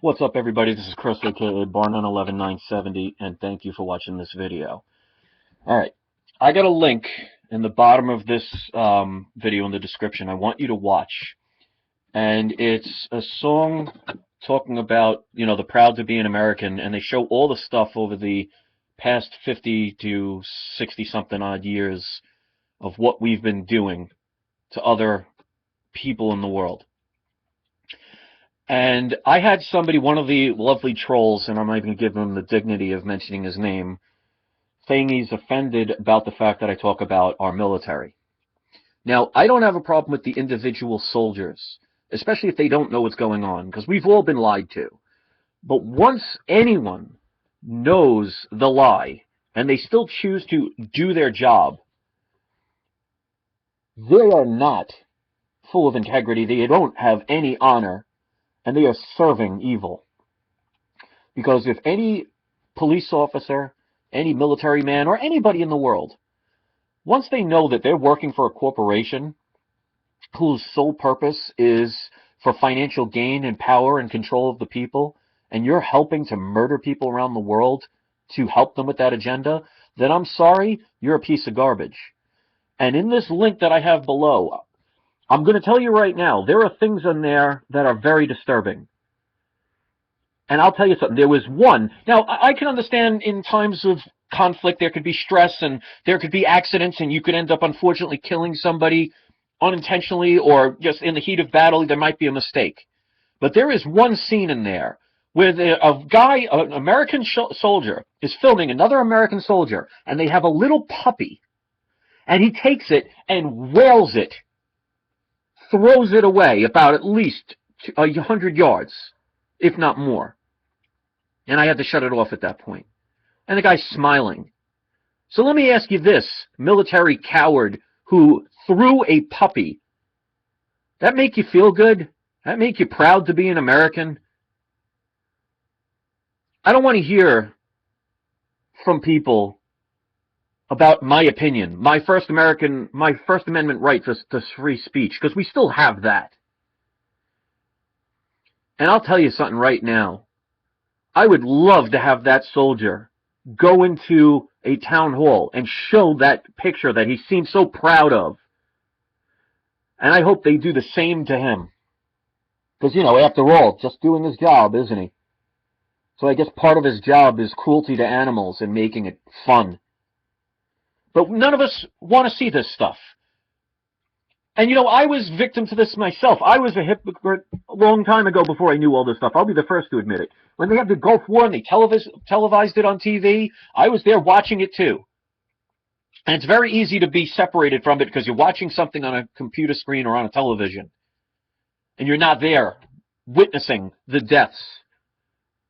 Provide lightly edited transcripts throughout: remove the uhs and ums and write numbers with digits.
What's up, everybody? This is Chris, aka Barnon11970, and thank you for watching this video. Alright, I got a link in the bottom of this video in the description I want you to watch. And it's a song talking about, the proud to be an American, and they show all the stuff over the past 50 to 60-something odd years of what we've been doing to other people in the world. And I had somebody, one of the lovely trolls, and I'm not even going to give him the dignity of mentioning his name, saying he's offended about the fact that I talk about our military. Now, I don't have a problem with the individual soldiers, especially if they don't know what's going on, because we've all been lied to. But once anyone knows the lie, and they still choose to do their job, they are not full of integrity. They don't have any honor. And they are serving evil. Because if any police officer, any military man, or anybody in the world, once they know that they're working for a corporation whose sole purpose is for financial gain and power and control of the people, and you're helping to murder people around the world to help them with that agenda, then I'm sorry, you're a piece of garbage. And in this link that I have below, I'm going to tell you right now, there are things in there that are very disturbing. And I'll tell you something, there was one. Now, I can understand in times of conflict there could be stress and there could be accidents and you could end up unfortunately killing somebody unintentionally or just in the heat of battle, there might be a mistake. But there is one scene in there where a guy, an American soldier, is filming another American soldier, and they have a little puppy, and he takes it and wails it, throws it away about at least 100 yards, if not more. And I had to shut it off at that point. And the guy's smiling. So let me ask you this, military coward who threw a puppy. That make you feel good? That make you proud to be an American? I don't want to hear from people about my opinion, my First Amendment right to free speech, because we still have that. And I'll tell you something right now. I would love to have that soldier go into a town hall and show that picture that he seems so proud of. And I hope they do the same to him. Because, after all, just doing his job, isn't he? So I guess part of his job is cruelty to animals and making it fun. But none of us want to see this stuff. And, I was victim to this myself. I was a hypocrite a long time ago before I knew all this stuff. I'll be the first to admit it. When they had the Gulf War and they televised it on TV, I was there watching it too. And it's very easy to be separated from it because you're watching something on a computer screen or on a television. And you're not there witnessing the deaths,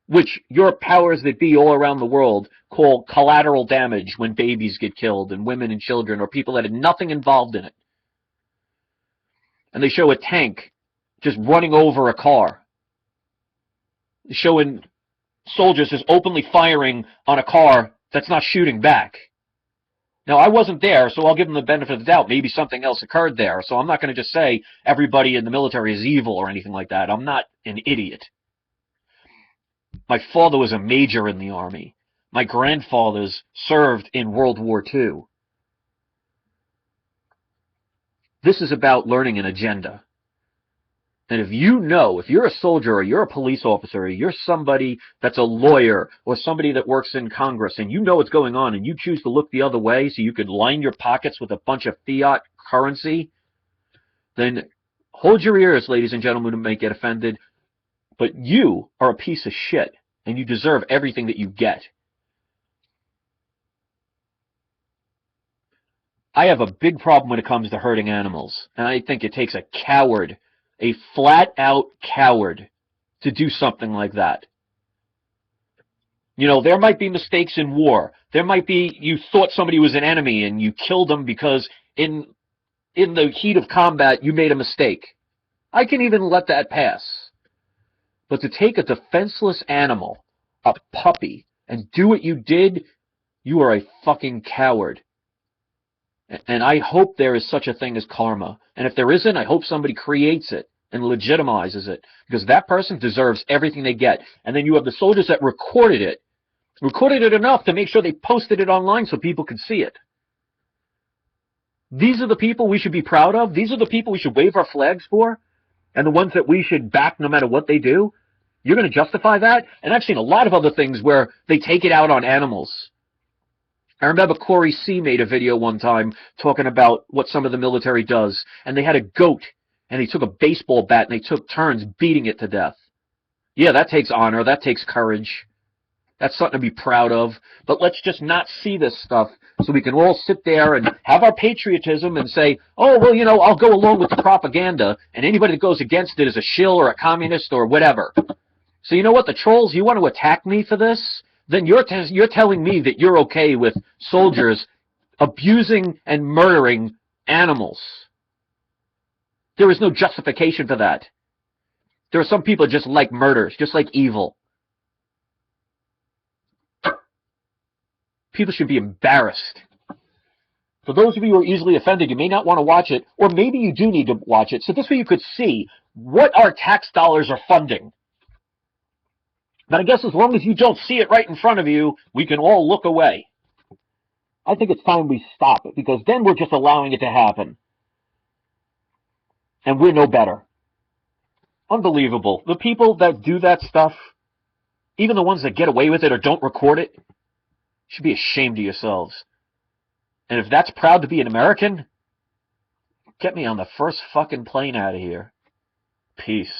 which your powers that be all around the world call collateral damage when babies get killed and women and children or people that had nothing involved in it. And they show a tank just running over a car. Showing soldiers just openly firing on a car that's not shooting back. Now, I wasn't there, so I'll give them the benefit of the doubt. Maybe something else occurred there. So I'm not going to just say everybody in the military is evil or anything like that. I'm not an idiot. My father was a major in the Army. My grandfathers served in World War II. This is about learning an agenda. And if you're a soldier or you're a police officer or you're somebody that's a lawyer or somebody that works in Congress and you know what's going on and you choose to look the other way so you could line your pockets with a bunch of fiat currency, then hold your ears, ladies and gentlemen, who may get offended. But you are a piece of shit and you deserve everything that you get. I have a big problem when it comes to hurting animals, and I think it takes a coward, a flat-out coward, to do something like that. There might be mistakes in war. There might be you thought somebody was an enemy and you killed them because in the heat of combat you made a mistake. I can even let that pass. But to take a defenseless animal, a puppy, and do what you did, you are a fucking coward. And I hope there is such a thing as karma. And if there isn't, I hope somebody creates it and legitimizes it, because that person deserves everything they get. And then you have the soldiers that recorded it enough to make sure they posted it online so people could see it. These are the people we should be proud of. These are the people we should wave our flags for, and the ones that we should back no matter what they do. You're going to justify that? And I've seen a lot of other things where they take it out on animals. I remember Corey C. made a video one time talking about what some of the military does, and they had a goat, and they took a baseball bat, and they took turns beating it to death. Yeah, that takes honor. That takes courage. That's something to be proud of. But let's just not see this stuff so we can all sit there and have our patriotism and say, oh, well, you know, I'll go along with the propaganda, and anybody that goes against it is a shill or a communist or whatever. So you know what, the trolls, you want to attack me for this? Then you're telling me that you're okay with soldiers abusing and murdering animals. There is no justification for that. There are some people just like murders, just like evil. People should be embarrassed. For those of you who are easily offended, you may not want to watch it, or maybe you do need to watch it, so this way you could see what our tax dollars are funding. But I guess as long as you don't see it right in front of you, we can all look away. I think it's time we stop it, because then we're just allowing it to happen. And we're no better. Unbelievable. The people that do that stuff, even the ones that get away with it or don't record it, should be ashamed of yourselves. And if that's proud to be an American, get me on the first fucking plane out of here. Peace.